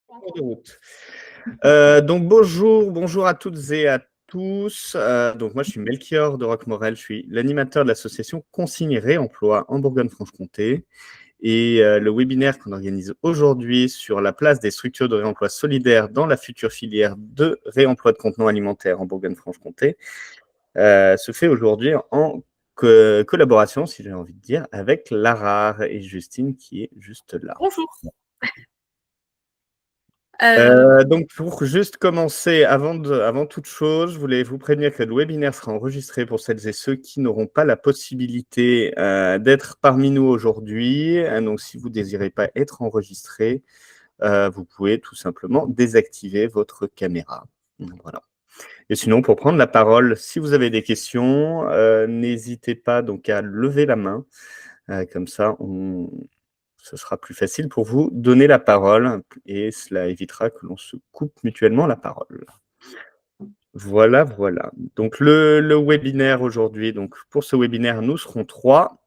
De route. Donc bonjour à toutes et à tous. Donc moi je suis Melchior de Roquemorel, je suis l'animateur de l'association Consigne et Réemploi en Bourgogne-Franche-Comté. Et le webinaire qu'on organise aujourd'hui sur la place des structures de réemploi solidaire dans la future filière de réemploi de contenants alimentaires en Bourgogne-Franche-Comté se fait aujourd'hui en collaboration, si j'ai envie de dire, avec l'ARAR et Justine qui est juste là. Bonjour. Donc, pour juste commencer, avant toute chose, je voulais vous prévenir que le webinaire sera enregistré pour celles et ceux qui n'auront pas la possibilité d'être parmi nous aujourd'hui. Donc, si vous ne désirez pas être enregistré, vous pouvez tout simplement désactiver votre caméra. Voilà. Et sinon, pour prendre la parole, si vous avez des questions, n'hésitez pas donc à lever la main. Comme ça, ce sera plus facile pour vous donner la parole et cela évitera que l'on se coupe mutuellement la parole. Voilà. Donc, le webinaire aujourd'hui, donc pour ce webinaire, nous serons 3.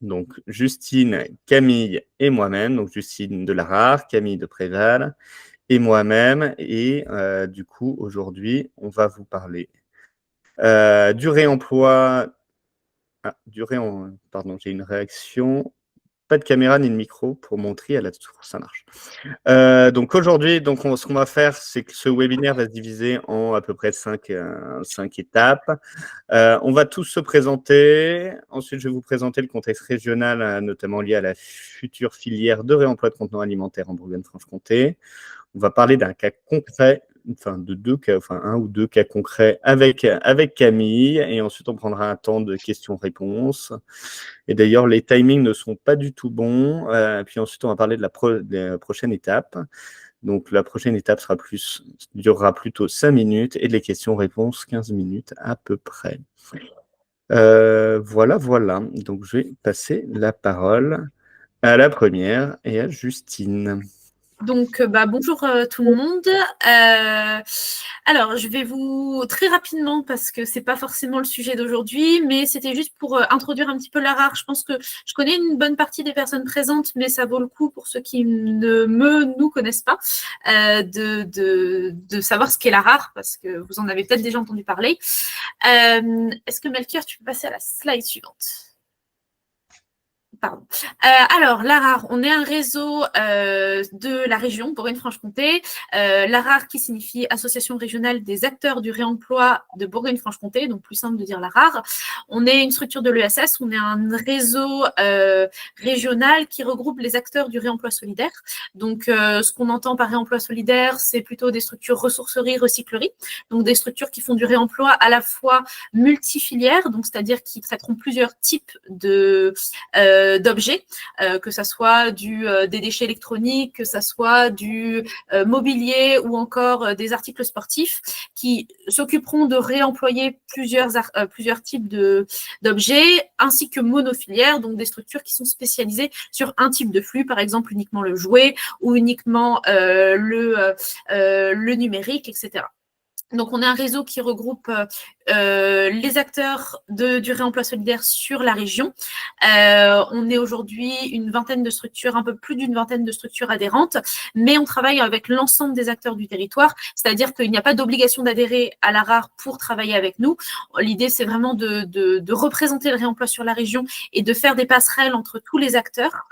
Donc, Justine, Camille et moi-même. Donc, Justine de Larare, Camille de Préval et moi-même. Et du coup, aujourd'hui, on va vous parler du réemploi. Pardon, j'ai une réaction. Pas de caméra ni de micro pour montrer à la tour, ça marche. Donc aujourd'hui, ce qu'on va faire, c'est que ce webinaire va se diviser en à peu près 5 étapes. On va tous se présenter. Ensuite, je vais vous présenter le contexte régional, notamment lié à la future filière de réemploi de contenants alimentaires en Bourgogne-Franche-Comté. On va parler d'un cas concret, un ou deux cas concrets avec Camille, et ensuite on prendra un temps de questions-réponses. Et d'ailleurs, les timings ne sont pas du tout bons. Puis ensuite, on va parler de la prochaine étape. Donc, la prochaine étape durera plutôt 5 minutes et les questions-réponses 15 minutes à peu près. Voilà. Donc, je vais passer la parole à la première et à Justine. Donc, bonjour tout le monde. Alors, je vais vous très rapidement, parce que c'est pas forcément le sujet d'aujourd'hui, mais c'était juste pour introduire un petit peu l'ARAR. Je pense que je connais une bonne partie des personnes présentes, mais ça vaut le coup pour ceux qui nous connaissent pas, de savoir ce qu'est l'ARAR, parce que vous en avez peut-être déjà entendu parler. Est-ce que Melchior, tu peux passer à la slide suivante ? Pardon. Alors, l'ARAR, on est un réseau de la région Bourgogne-Franche-Comté. L'ARAR qui signifie Association régionale des acteurs du réemploi de Bourgogne-Franche-Comté, donc plus simple de dire l'ARAR. On est une structure de l'ESS, on est un réseau régional qui regroupe les acteurs du réemploi solidaire. Donc, ce qu'on entend par réemploi solidaire, c'est plutôt des structures ressourcerie, recyclerie, donc des structures qui font du réemploi à la fois multifilières, donc c'est-à-dire qui traiteront plusieurs types d'objets, que ça soit des déchets électroniques, que ça soit du mobilier ou encore des articles sportifs, qui s'occuperont de réemployer plusieurs types d'objets, ainsi que monofilières, donc des structures qui sont spécialisées sur un type de flux, par exemple uniquement le jouet ou uniquement le numérique, etc. Donc, on est un réseau qui regroupe les acteurs du réemploi solidaire sur la région. On est aujourd'hui une vingtaine de structures, un peu plus d'une vingtaine de structures adhérentes, mais on travaille avec l'ensemble des acteurs du territoire, c'est-à-dire qu'il n'y a pas d'obligation d'adhérer à l'ARAR pour travailler avec nous. L'idée, c'est vraiment de représenter le réemploi sur la région et de faire des passerelles entre tous les acteurs.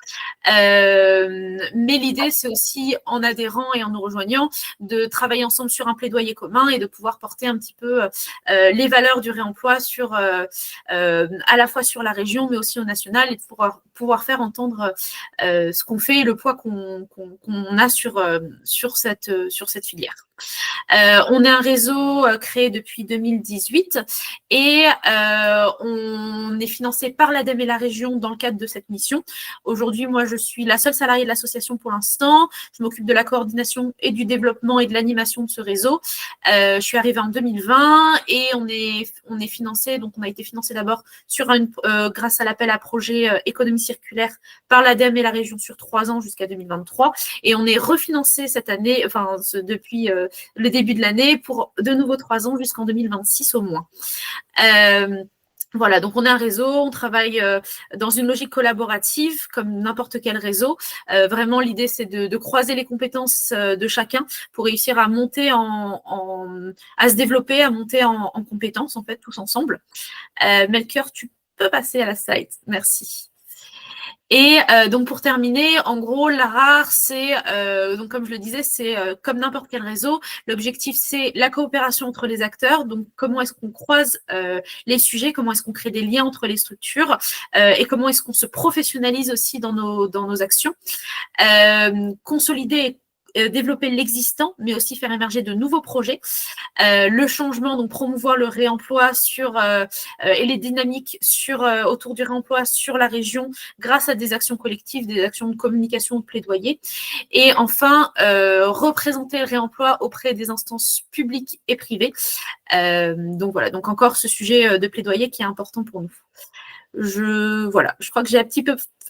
Mais l'idée, c'est aussi, en adhérant et en nous rejoignant, de travailler ensemble sur un plaidoyer commun et de pouvoir porter un petit peu les valeurs du réemploi à la fois sur la région, mais aussi au national, et de pouvoir faire entendre ce qu'on fait et le poids qu'on a sur cette filière. On est un réseau créé depuis 2018 et on est financé par l'ADEME et la région dans le cadre de cette mission. Aujourd'hui, moi, je suis la seule salariée de l'association pour l'instant. Je m'occupe de la coordination et du développement et de l'animation de ce réseau. Je suis arrivée en 2020 et on est financé, donc on a été financé d'abord grâce à l'appel à projet économie circulaire par l'ADEME et la région sur 3 ans jusqu'à 2023. Et on est refinancé cette année, depuis le début de l'année, pour de nouveau 3 ans jusqu'en 2026 au moins. Voilà, donc on est un réseau, on travaille dans une logique collaborative comme n'importe quel réseau. Vraiment, l'idée, c'est de croiser les compétences de chacun pour réussir à monter à se développer, à monter en compétences, en fait, tous ensemble. Melchior, tu peux passer à la slide. Merci. Et donc pour terminer, en gros, l'ARAR, c'est, donc comme je le disais, c'est comme n'importe quel réseau. L'objectif, c'est la coopération entre les acteurs. Donc comment est-ce qu'on croise les sujets, comment est-ce qu'on crée des liens entre les structures et comment est-ce qu'on se professionnalise aussi dans nos actions. Consolider développer l'existant, mais aussi faire émerger de nouveaux projets. Le changement, donc promouvoir le réemploi et les dynamiques autour du réemploi sur la région grâce à des actions collectives, des actions de communication, de plaidoyer. Et enfin, représenter le réemploi auprès des instances publiques et privées. Donc voilà, donc encore ce sujet de plaidoyer qui est important pour nous. Je crois que j'ai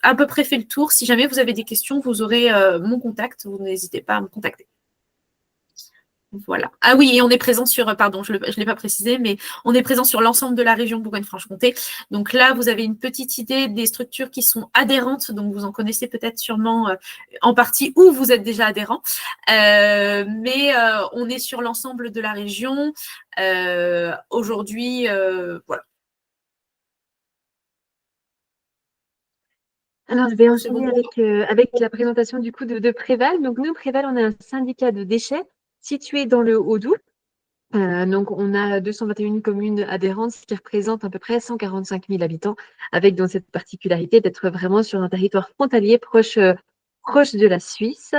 à peu près fait le tour. Si jamais vous avez des questions, vous aurez mon contact. Vous n'hésitez pas à me contacter. Voilà. Ah oui, et on est présent pardon, je ne l'ai pas précisé, mais on est présent sur l'ensemble de la région Bourgogne-Franche-Comté. Donc là, vous avez une petite idée des structures qui sont adhérentes, donc vous en connaissez peut-être sûrement en partie ou vous êtes déjà adhérent. Mais on est sur l'ensemble de la région. Aujourd'hui, voilà. Alors, je vais enchaîner avec la présentation du coup de Préval. Donc, nous, Préval, on est un syndicat de déchets situé dans le Haut-Doubs. Donc, on a 221 communes adhérentes, ce qui représente à peu près 145 000 habitants, avec donc cette particularité d'être vraiment sur un territoire frontalier proche de la Suisse.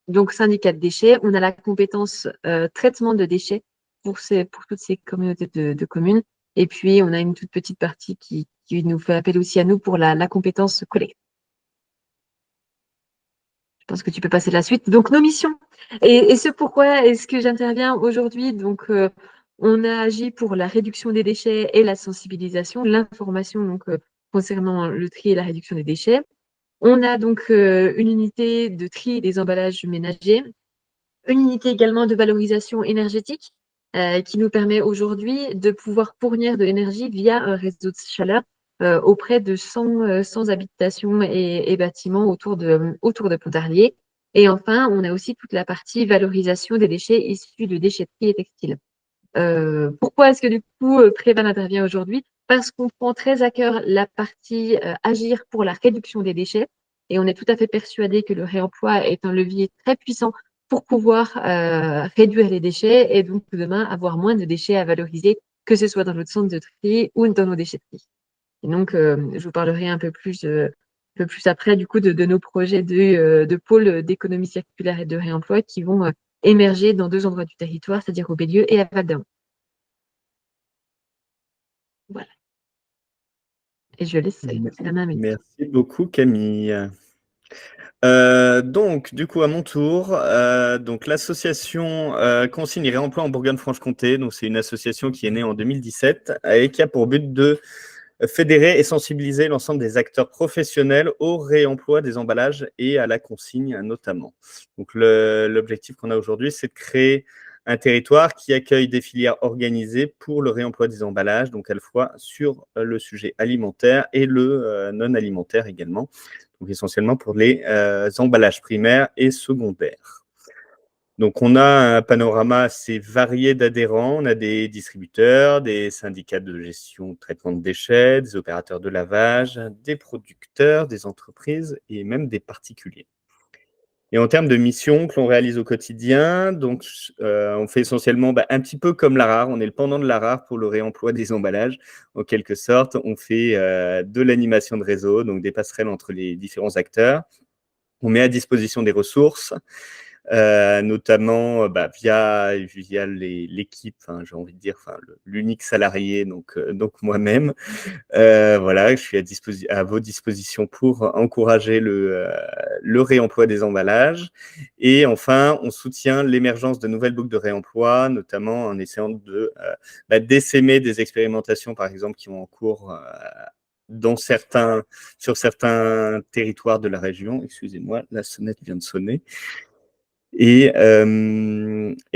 Donc, syndicat de déchets, on a la compétence traitement de déchets pour toutes ces communautés de communes. Et puis, on a une toute petite partie qui nous fait appel aussi à nous pour la compétence collecte. Je pense que tu peux passer la suite. Donc, nos missions. Et ce pourquoi est-ce que j'interviens aujourd'hui? Donc, on a agi pour la réduction des déchets et la sensibilisation, l'information donc concernant le tri et la réduction des déchets. On a donc une unité de tri des emballages ménagers, une unité également de valorisation énergétique qui nous permet aujourd'hui de pouvoir fournir de l'énergie via un réseau de chaleur auprès de 100 habitations et bâtiments autour de Pontarlier. Et enfin, on a aussi toute la partie valorisation des déchets issus de déchetterie et textiles. Pourquoi est-ce que du coup Préval intervient aujourd'hui? Parce qu'on prend très à cœur la partie agir pour la réduction des déchets et on est tout à fait persuadé que le réemploi est un levier très puissant pour pouvoir réduire les déchets et donc demain avoir moins de déchets à valoriser, que ce soit dans notre centre de tri ou dans nos déchetteries. Et donc, je vous parlerai un peu plus après du coup de nos projets de pôle d'économie circulaire et de réemploi qui vont émerger dans 2 endroits du territoire, c'est-à-dire au Bélieu et à Val-d'Aon. Voilà. Et je laisse la main à Mélanie. Merci beaucoup, Camille. Donc, du coup, à mon tour, donc l'association Consigne et Réemploi en Bourgogne-Franche-Comté. Donc, c'est une association qui est née en 2017 et qui a pour but de fédérer et sensibiliser l'ensemble des acteurs professionnels au réemploi des emballages et à la consigne notamment. Donc, l'objectif qu'on a aujourd'hui, c'est de créer un territoire qui accueille des filières organisées pour le réemploi des emballages, donc à la fois sur le sujet alimentaire et le non alimentaire également, donc essentiellement pour les emballages primaires et secondaires. Donc, on a un panorama assez varié d'adhérents. On a des distributeurs, des syndicats de gestion de traitement de déchets, des opérateurs de lavage, des producteurs, des entreprises et même des particuliers. Et en termes de missions que l'on réalise au quotidien, donc, on fait essentiellement un petit peu comme l'ARAR. On est le pendant de l'ARAR pour le réemploi des emballages. En quelque sorte, on fait de l'animation de réseau, donc des passerelles entre les différents acteurs. On met à disposition des ressources, notamment via l'équipe, j'ai envie de dire, l'unique salarié, donc moi-même. Voilà, je suis à vos dispositions pour encourager le réemploi des emballages. Et enfin, on soutient l'émergence de nouvelles boucles de réemploi, notamment en essayant d'essaimer des expérimentations, par exemple, qui ont en cours sur certains territoires de la région. Excusez-moi, la sonnette vient de sonner. Et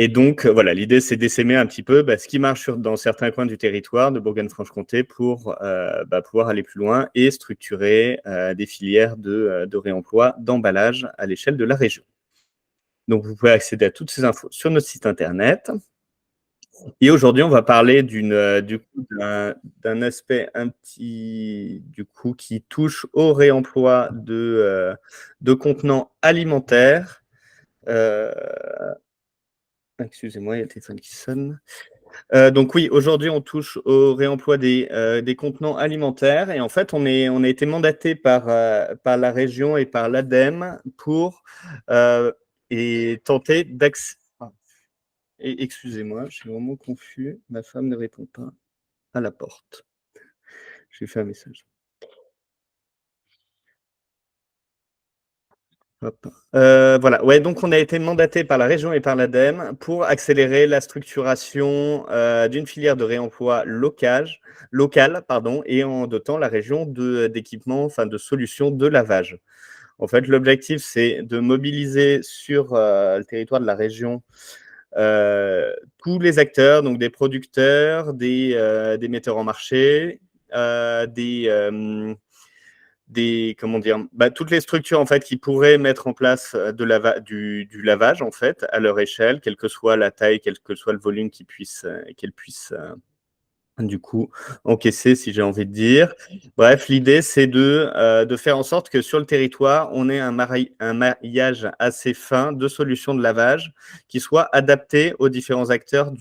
donc, voilà, l'idée, c'est d'essaimer un petit peu ce qui marche dans certains coins du territoire de Bourgogne-Franche-Comté pour pouvoir aller plus loin et structurer des filières de réemploi d'emballage à l'échelle de la région. Donc, vous pouvez accéder à toutes ces infos sur notre site internet. Et aujourd'hui, on va parler d'un aspect un petit, qui touche au réemploi de contenants alimentaires. Excusez-moi, il y a le téléphone qui sonne. Donc oui, aujourd'hui, on touche au réemploi des contenants alimentaires. Et en fait, on a été mandaté par la région et par l'ADEME pour tenter d'accéder. Excusez-moi, je suis vraiment confus. Ma femme ne répond pas à la porte. Je lui fais un message. Hop. Voilà. Ouais, donc on a été mandaté par la région et par l'ADEME pour accélérer la structuration d'une filière de réemploi locale, et en dotant la région d'équipements, enfin de solutions de lavage. En fait, l'objectif, c'est de mobiliser sur le territoire de la région tous les acteurs, donc des producteurs, des metteurs en marché, toutes les structures en fait qui pourraient mettre en place du lavage en fait à leur échelle, quelle que soit la taille, quel que soit le volume qu'elles puissent du coup encaisser, si j'ai envie de dire. Bref, l'idée c'est de faire en sorte que sur le territoire, on ait un maillage assez fin de solutions de lavage qui soient adaptées aux différents acteurs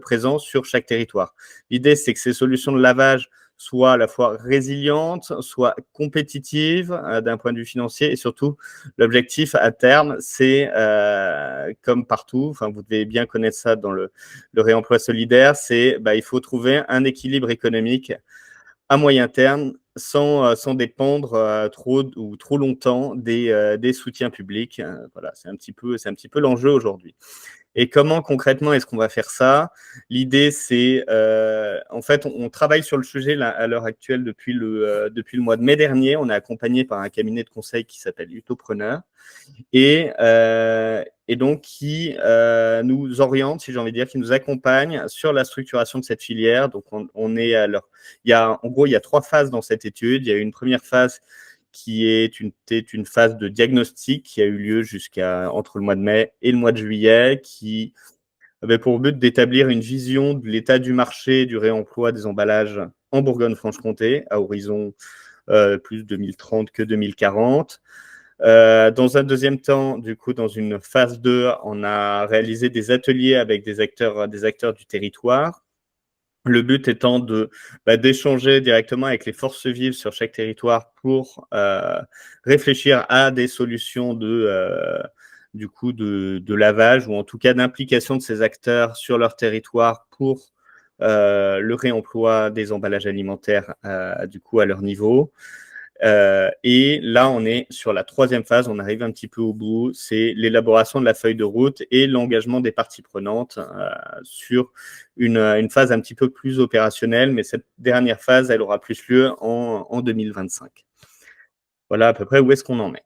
présents sur chaque territoire. L'idée c'est que ces solutions de lavage soient à la fois résilientes, soient compétitives d'un point de vue financier, et surtout, l'objectif à terme, c'est, comme partout, enfin, vous devez bien connaître ça dans le réemploi solidaire, c'est il faut trouver un équilibre économique à moyen terme sans dépendre trop longtemps des soutiens publics. Voilà, c'est un petit peu l'enjeu aujourd'hui. Et comment concrètement est-ce qu'on va faire ça? L'idée, c'est, en fait, on travaille sur le sujet là, à l'heure actuelle depuis le mois de mai dernier. On est accompagné par un cabinet de conseil qui s'appelle Utopreneur et donc qui nous oriente, si j'ai envie de dire, qui nous accompagne sur la structuration de cette filière. Donc, on est alors, en gros, il y a 3 phases dans cette étude. Il y a une première phase qui est une phase de diagnostic qui a eu lieu entre le mois de mai et le mois de juillet, qui avait pour but d'établir une vision de l'état du marché du réemploi des emballages en Bourgogne-Franche-Comté à horizon plus 2030 que 2040. Dans un deuxième temps, du coup, dans une phase 2, on a réalisé des ateliers avec des acteurs du territoire. Le but étant d'échanger directement avec les forces vives sur chaque territoire pour réfléchir à des solutions de lavage, ou en tout cas d'implication de ces acteurs sur leur territoire pour le réemploi des emballages alimentaires à leur niveau. Et là, on est sur la 3e phase, on arrive un petit peu au bout, c'est l'élaboration de la feuille de route et l'engagement des parties prenantes sur une phase un petit peu plus opérationnelle, mais cette dernière phase, elle aura plus lieu en 2025. Voilà à peu près où est-ce qu'on en est.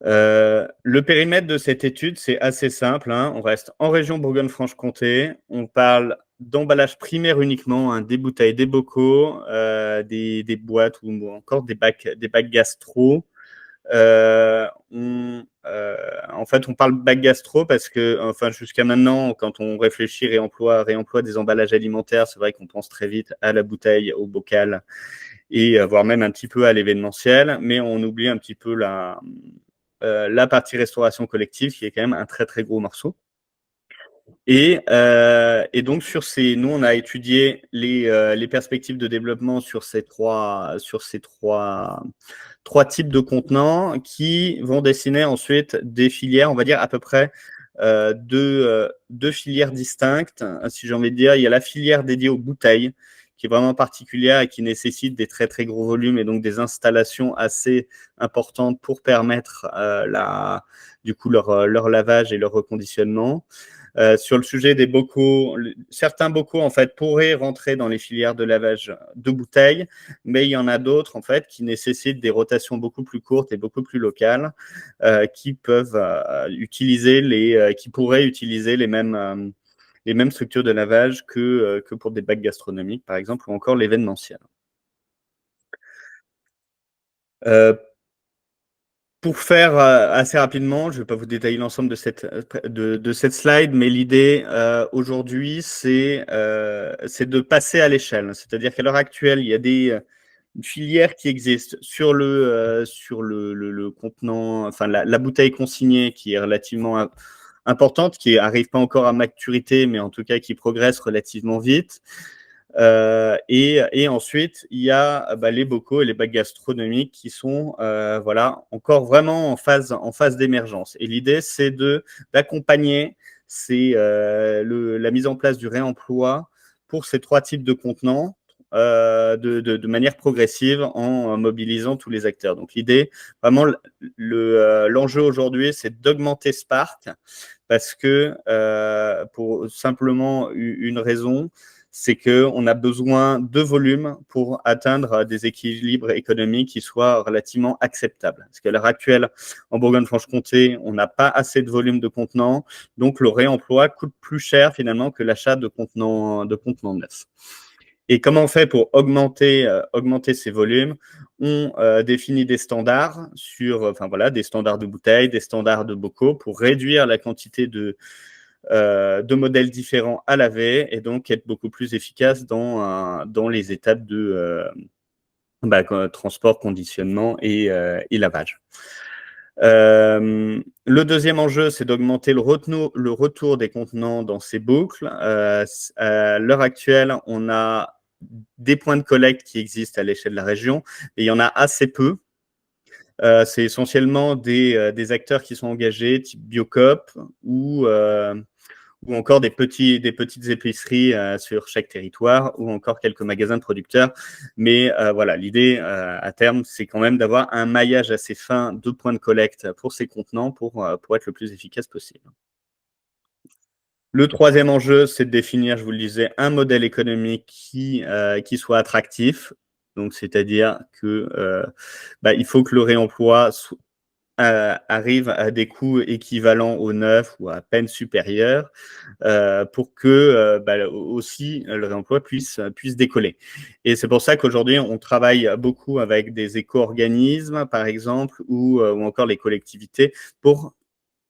Le périmètre de cette étude, c'est assez simple, hein. On reste en région Bourgogne-Franche-Comté, on parle d'emballage primaire uniquement, des bouteilles, des bocaux, des boîtes ou encore des bacs gastro. En fait, on parle bac gastro parce que, enfin, jusqu'à maintenant, quand on réfléchit réemploi des emballages alimentaires, c'est vrai qu'on pense très vite à la bouteille, au bocal et voire même un petit peu à l'événementiel, mais on oublie un petit peu la partie restauration collective qui est quand même un très très gros morceau. Et donc nous on a étudié les perspectives de développement sur ces trois types de contenants qui vont dessiner ensuite des filières, on va dire à peu près deux filières distinctes. Si j'ai envie de dire, il y a la filière dédiée aux bouteilles qui est vraiment particulière et qui nécessite des très très gros volumes et donc des installations assez importantes pour permettre leur lavage et leur reconditionnement. Sur le sujet des bocaux, certains bocaux en fait pourraient rentrer dans les filières de lavage de bouteilles, mais il y en a d'autres en fait qui nécessitent des rotations beaucoup plus courtes et beaucoup plus locales, qui peuvent qui pourraient utiliser les mêmes structures de lavage que pour des bacs gastronomiques, par exemple, ou encore l'événementiel. Pour faire assez rapidement, je ne vais pas vous détailler l'ensemble de cette slide, mais l'idée aujourd'hui, c'est de passer à l'échelle. C'est-à-dire qu'à l'heure actuelle, il y a des filières qui existent sur le contenant, enfin la bouteille consignée qui est relativement importante, qui n'arrive pas encore à maturité, mais en tout cas qui progresse relativement vite. Et ensuite, il y a les bocaux et les bacs gastronomiques qui sont encore vraiment en phase d'émergence. Et l'idée, c'est d'accompagner la mise en place du réemploi pour ces trois types de contenants de manière progressive en mobilisant tous les acteurs. Donc l'idée, vraiment, l'enjeu aujourd'hui, c'est d'augmenter Spark parce que pour simplement une raison, c'est qu'on a besoin de volume pour atteindre des équilibres économiques qui soient relativement acceptables. Parce qu'à l'heure actuelle, en Bourgogne-Franche-Comté, on n'a pas assez de volume de contenants, donc le réemploi coûte plus cher finalement que l'achat de contenants neufs. Et comment on fait pour augmenter ces volumes? On définit des standards des standards de bouteilles, des standards de bocaux pour réduire la quantité de modèles différents à laver et donc être beaucoup plus efficace dans les étapes de transport, conditionnement et lavage. Le deuxième enjeu, c'est d'augmenter le retour des contenants dans ces boucles. À l'heure actuelle, on a des points de collecte qui existent à l'échelle de la région, et il y en a assez peu. C'est essentiellement des acteurs qui sont engagés, type Biocoop ou encore des petites épiceries sur chaque territoire, ou encore quelques magasins de producteurs. Mais l'idée à terme, c'est quand même d'avoir un maillage assez fin de points de collecte pour ces contenants pour être le plus efficace possible. Le troisième enjeu, c'est de définir, je vous le disais, un modèle économique qui soit attractif. Donc, c'est-à-dire que il faut que le réemploi arrive à des coûts équivalents au neuf ou à peine supérieurs pour que aussi le réemploi puisse décoller. Et c'est pour ça qu'aujourd'hui, on travaille beaucoup avec des éco-organismes, par exemple, ou encore les collectivités pour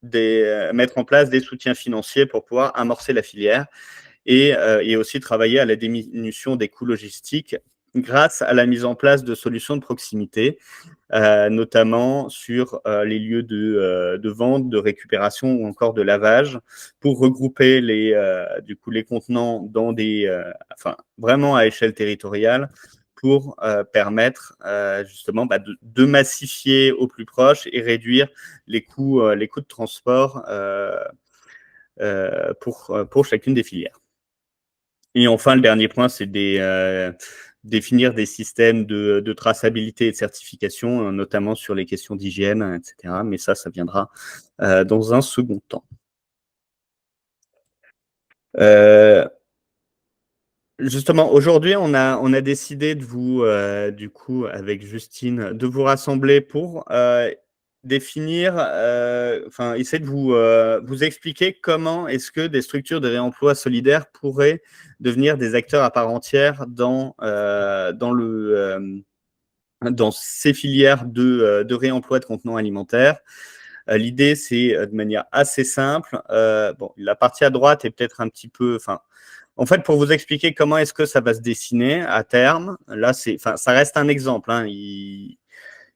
mettre en place des soutiens financiers pour pouvoir amorcer la filière et aussi travailler à la diminution des coûts logistiques grâce à la mise en place de solutions de proximité, notamment sur les lieux de vente, de récupération ou encore de lavage, pour regrouper les contenants dans vraiment à échelle territoriale, pour permettre justement de massifier au plus proche et réduire les coûts de transport pour chacune des filières. Et enfin, le dernier point, c'est définir des systèmes de traçabilité et de certification, notamment sur les questions d'hygiène, etc. Mais ça viendra dans un second temps. Justement, aujourd'hui, on a décidé de vous, du coup, avec Justine, de vous rassembler pour définir, essayer de vous expliquer comment est-ce que des structures de réemploi solidaire pourraient devenir des acteurs à part entière dans ces filières de réemploi de contenants alimentaires. L'idée, c'est de manière assez simple. La partie à droite est peut-être un petit peu... En fait, pour vous expliquer comment est-ce que ça va se dessiner à terme, là, ça reste un exemple. Hein. Il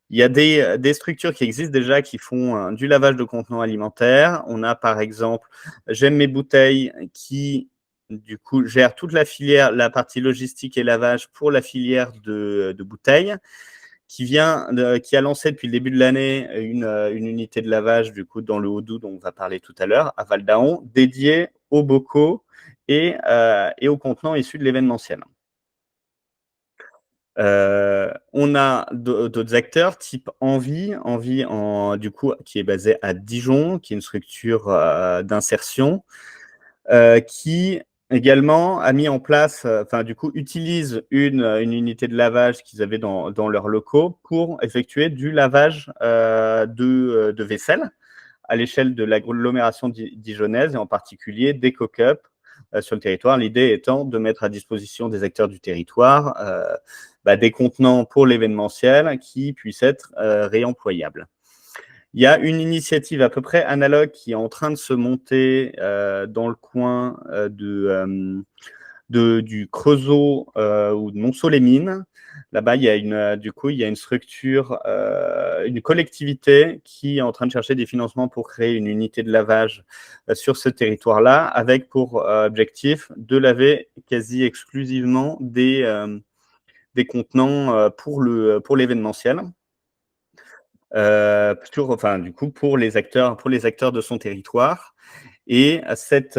y a des structures qui existent déjà qui font du lavage de contenants alimentaires. On a par exemple J'aime mes bouteilles qui, du coup, gère toute la filière, la partie logistique et lavage pour la filière de bouteilles, qui a lancé depuis le début de l'année une unité de lavage du coup dans le Haut-Doubs dont on va parler tout à l'heure, à Val-d'Aon, dédiée aux bocaux et aux contenants issus de l'événementiel. On a d'autres acteurs type Envie du coup, qui est basée à Dijon, qui est une structure d'insertion, qui également a mis en place, du coup, utilise une unité de lavage qu'ils avaient dans leurs locaux pour effectuer du lavage de vaisselle à l'échelle de l'agglomération dijonnaise et en particulier des cock-up sur le territoire. L'idée étant de mettre à disposition des acteurs du territoire des contenants pour l'événementiel qui puissent être réemployables. Il y a une initiative à peu près analogue qui est en train de se monter dans le coin du Creusot ou de Monceau-les-Mines. Là-bas, il y a une structure, une collectivité qui est en train de chercher des financements pour créer une unité de lavage sur ce territoire-là, avec pour objectif de laver quasi exclusivement des contenants pour l'événementiel. Pour les acteurs de son territoire. Et cette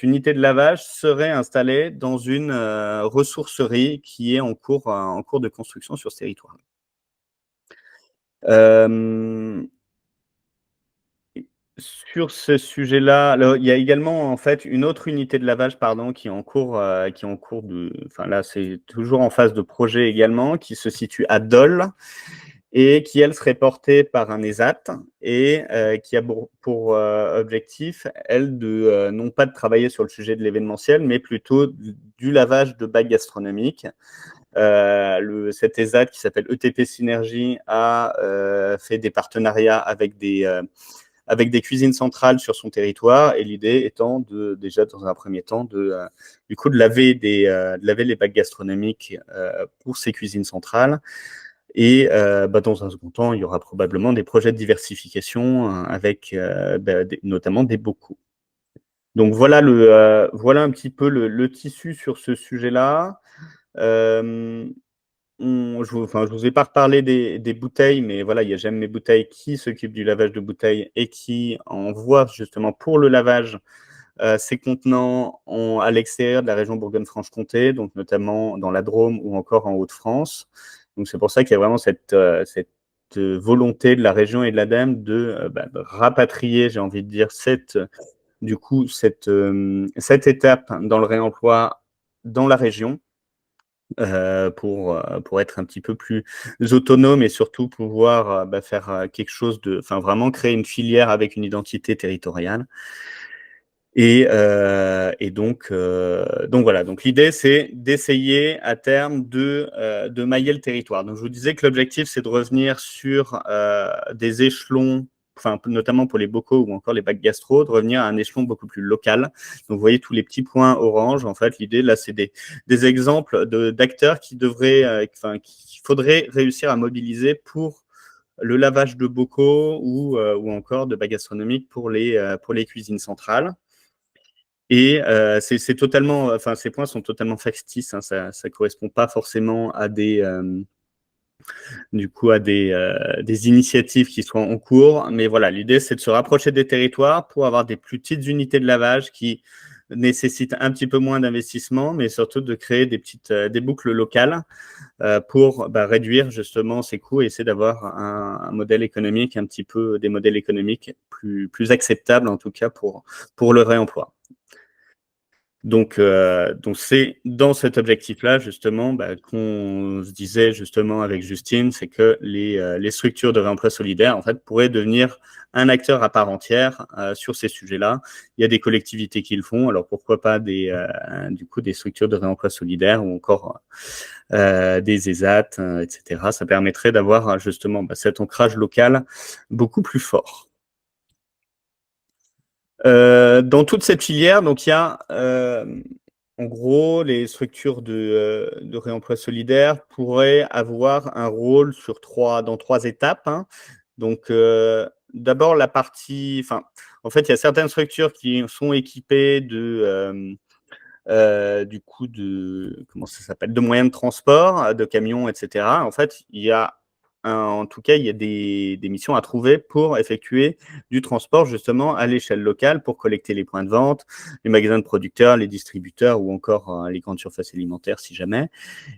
unité de lavage serait installée dans une ressourcerie qui est en cours de construction sur ce territoire. Sur ce sujet-là, il y a également en fait une autre unité de lavage, qui est en cours là c'est toujours en phase de projet également, qui se situe à Dole et qui, elle, serait portée par un ESAT et qui a pour objectif, elle, non pas de travailler sur le sujet de l'événementiel, mais plutôt du lavage de bacs gastronomiques. Cet ESAT qui s'appelle ETP Synergie a fait des partenariats avec des cuisines centrales sur son territoire, et l'idée étant déjà dans un premier temps de laver les bacs gastronomiques pour ces cuisines centrales. Et dans un second temps, il y aura probablement des projets de diversification avec notamment des bocaux. Donc voilà un petit peu le tissu sur ce sujet-là. Je vous ai pas reparlé des bouteilles, mais voilà, il y a J'aime mes bouteilles qui s'occupe du lavage de bouteilles et qui envoie justement pour le lavage ces contenants à l'extérieur de la région Bourgogne-Franche-Comté, donc notamment dans la Drôme ou encore en Hauts-de-France. Donc c'est pour ça qu'il y a vraiment cette volonté de la région et de l'ADEME de rapatrier, j'ai envie de dire, cette étape dans le réemploi dans la région pour être un petit peu plus autonome et surtout pouvoir faire quelque chose vraiment créer une filière avec une identité territoriale. Et donc voilà. Donc l'idée, c'est d'essayer à terme de mailler le territoire. Donc je vous disais que l'objectif, c'est de revenir sur des échelons, notamment pour les bocaux ou encore les bacs gastro, de revenir à un échelon beaucoup plus local. Donc vous voyez tous les petits points orange. En fait, l'idée là, c'est des exemples d'acteurs qu'il faudrait réussir à mobiliser pour le lavage de bocaux ou encore de bacs gastronomiques pour les cuisines centrales. Et c'est totalement, ces points sont totalement factices, hein, ça correspond pas forcément à des initiatives qui sont en cours, mais voilà, l'idée c'est de se rapprocher des territoires pour avoir des plus petites unités de lavage qui nécessitent un petit peu moins d'investissement, mais surtout de créer des boucles locales pour réduire justement ces coûts et essayer d'avoir un modèle économique des modèles économiques plus acceptables en tout cas pour le réemploi. Donc c'est dans cet objectif-là, justement, qu'on se disait justement avec Justine, c'est que les structures de réemploi solidaire, en fait, pourraient devenir un acteur à part entière sur ces sujets-là. Il y a des collectivités qui le font, alors pourquoi pas des structures de réemploi solidaire ou encore des ESAT, etc. Ça permettrait d'avoir justement cet ancrage local beaucoup plus fort. Dans toute cette filière, donc il y a en gros les structures de réemploi solidaire pourraient avoir un rôle dans trois étapes. Hein. Donc d'abord la partie, en fait il y a certaines structures qui sont équipées de moyens de transport, de camions, etc. En fait, il y a des missions à trouver pour effectuer du transport justement à l'échelle locale pour collecter les points de vente, les magasins de producteurs, les distributeurs ou encore les grandes surfaces alimentaires si jamais,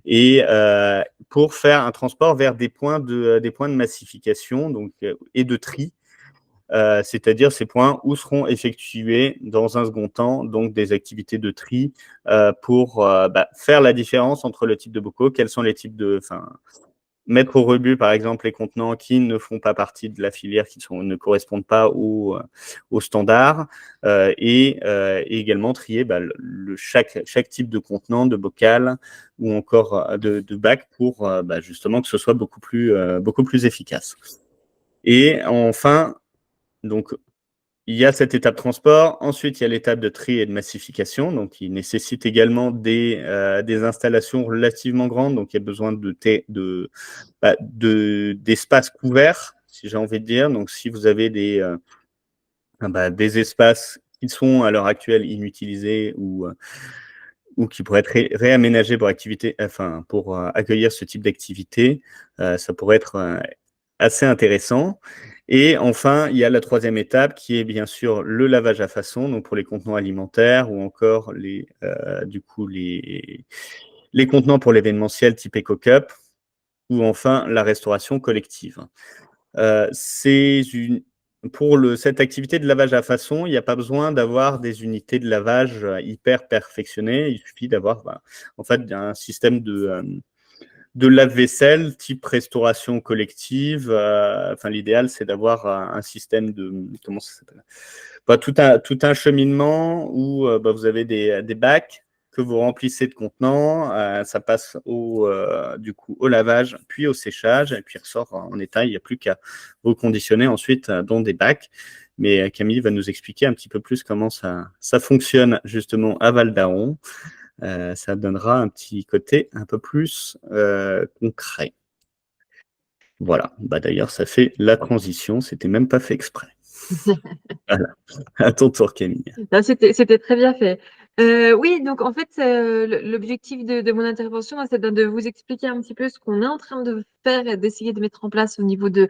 et pour faire un transport vers des points de massification et de tri c'est-à-dire ces points où seront effectuées dans un second temps donc des activités de tri pour faire la différence entre le type de bocaux, quels sont les types de, mettre au rebut, par exemple, les contenants qui ne font pas partie de la filière, qui ne correspondent pas aux standards, et également trier chaque type de contenant, de bocal ou encore de bac pour justement que ce soit beaucoup plus efficace. Et enfin, donc, il y a cette étape transport. Ensuite, il y a l'étape de tri et de massification, donc qui nécessite également des installations relativement grandes. Donc, il y a besoin d'espaces couverts, si j'ai envie de dire. Donc, si vous avez des espaces qui sont à l'heure actuelle inutilisés ou qui pourraient être réaménagés pour accueillir ce type d'activité, ça pourrait être assez intéressant. Et enfin, il y a la troisième étape qui est bien sûr le lavage à façon, donc pour les contenants alimentaires ou encore les contenants pour l'événementiel type EcoCup, ou enfin la restauration collective. Pour cette activité de lavage à façon, il n'y a pas besoin d'avoir des unités de lavage hyper perfectionnées. Il suffit d'avoir un système de lave-vaisselle type restauration collective. L'idéal, c'est d'avoir un système de... Comment ça s'appelle ? Tout un cheminement où vous avez des bacs que vous remplissez de contenants. Ça passe au lavage, puis au séchage, et puis ressort en état. Il n'y a plus qu'à reconditionner ensuite dans des bacs. Mais Camille va nous expliquer un petit peu plus comment ça fonctionne justement à Val-d'Aron. Ça donnera un petit côté un peu plus concret. Voilà. D'ailleurs, ça fait la transition. C'était même pas fait exprès. Voilà. À ton tour, Camille. C'était très bien fait. Oui, donc en fait, l'objectif de mon intervention, c'est de vous expliquer un petit peu ce qu'on est en train de faire et d'essayer de mettre en place au niveau de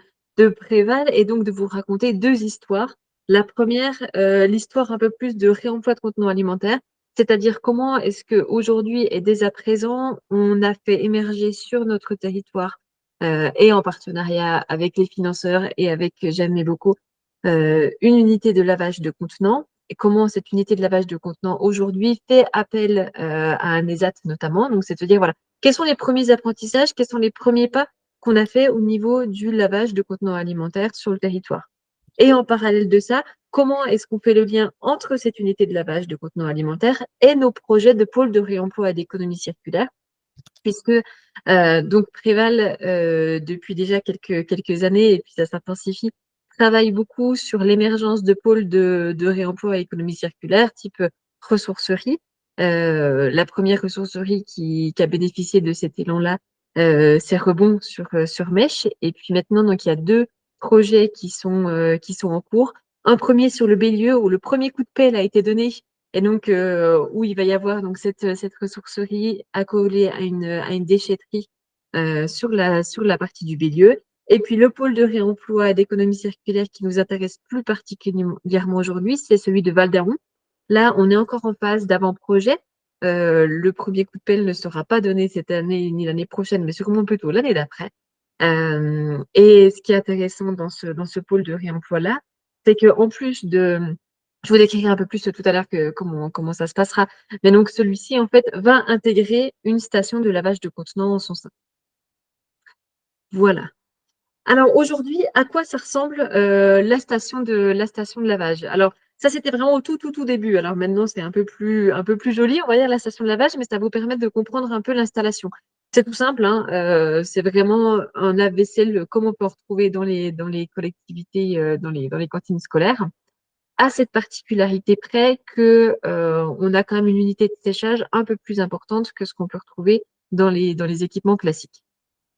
Préval, et donc de vous raconter deux histoires. La première, l'histoire un peu plus de réemploi de contenants alimentaires, c'est-à-dire comment est-ce qu'aujourd'hui et dès à présent, on a fait émerger sur notre territoire, et en partenariat avec les financeurs et avec J'aime mes bocaux, une unité de lavage de contenants, et comment cette unité de lavage de contenants aujourd'hui fait appel à un ESAT notamment. Donc, c'est de dire, voilà, quels sont les premiers apprentissages, quels sont les premiers pas qu'on a fait au niveau du lavage de contenants alimentaires sur le territoire. Et en parallèle de ça, comment est-ce qu'on fait le lien entre cette unité de lavage de contenants alimentaires et nos projets de pôle de réemploi et d'économie circulaire, puisque donc Préval, depuis déjà quelques années, et puis ça s'intensifie, travaille beaucoup sur l'émergence de pôles de réemploi et économie circulaire, type ressourcerie. La première ressourcerie qui a bénéficié de cet élan-là, c'est Rebond sur Mèche. Et puis maintenant, donc, il y a deux projets qui sont en cours. Un premier sur le Bélieu, où le premier coup de pelle a été donné, et donc où il va y avoir donc cette ressourcerie accolée à une déchetterie sur la partie du Bélieu. Et puis le pôle de réemploi et d'économie circulaire qui nous intéresse plus particulièrement aujourd'hui, c'est celui de Val-d'Aron. Là, on est encore en phase d'avant-projet. Le premier coup de pelle ne sera pas donné cette année ni l'année prochaine, mais sûrement plutôt l'année d'après. Et ce qui est intéressant dans ce pôle de réemploi-là, c'est qu'en plus de... Je vous décrirai un peu plus tout à l'heure comment ça se passera. Mais donc, celui-ci, en fait, va intégrer une station de lavage de contenants en son sein. Voilà. Alors aujourd'hui, à quoi ça ressemble la station de lavage? Alors ça, c'était vraiment au tout début. Alors maintenant, c'est un peu plus joli, on va dire, la station de lavage, mais ça va vous permettre de comprendre un peu l'installation. C'est tout simple, hein, c'est vraiment un lave-vaisselle comme on peut en retrouver dans les collectivités, dans les cantines scolaires, à cette particularité près que on a quand même une unité de séchage un peu plus importante que ce qu'on peut retrouver dans les équipements classiques.